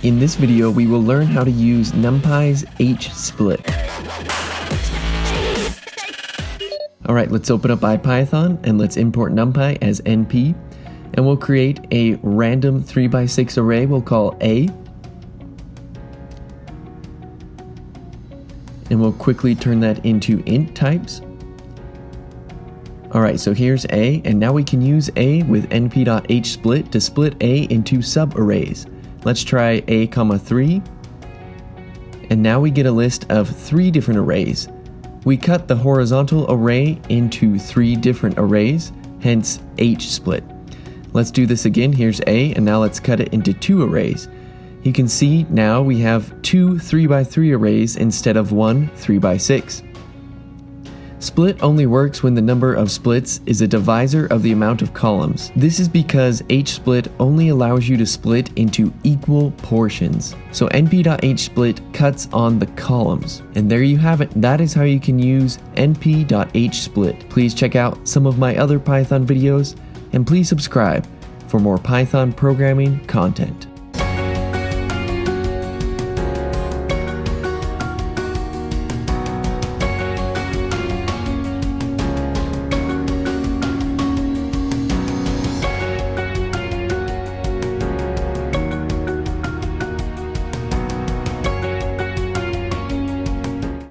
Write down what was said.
In this video, we will learn how to use Numpy's hsplit. Alright, let's open up IPython and let's import Numpy as np. And we'll create a random 3x6 array we'll call A. And we'll quickly turn that into int types. Alright, so here's A, and now we can use A with np.hsplit to split A into subarrays. Let's try A, 3. And now we get a list of 3 different arrays. We cut the horizontal array into 3 different arrays, hence hsplit. Let's do this again. Here's A, and now let's cut it into 2 arrays. You can see now we have 2 3x3 arrays instead of 1 3x6. Split only works when the number of splits is a divisor of the amount of columns. This is because hsplit only allows you to split into equal portions. So np.hsplit cuts on the columns. And there you have it. That is how you can use np.hsplit. Please check out some of my other Python videos, and please subscribe for more Python programming content.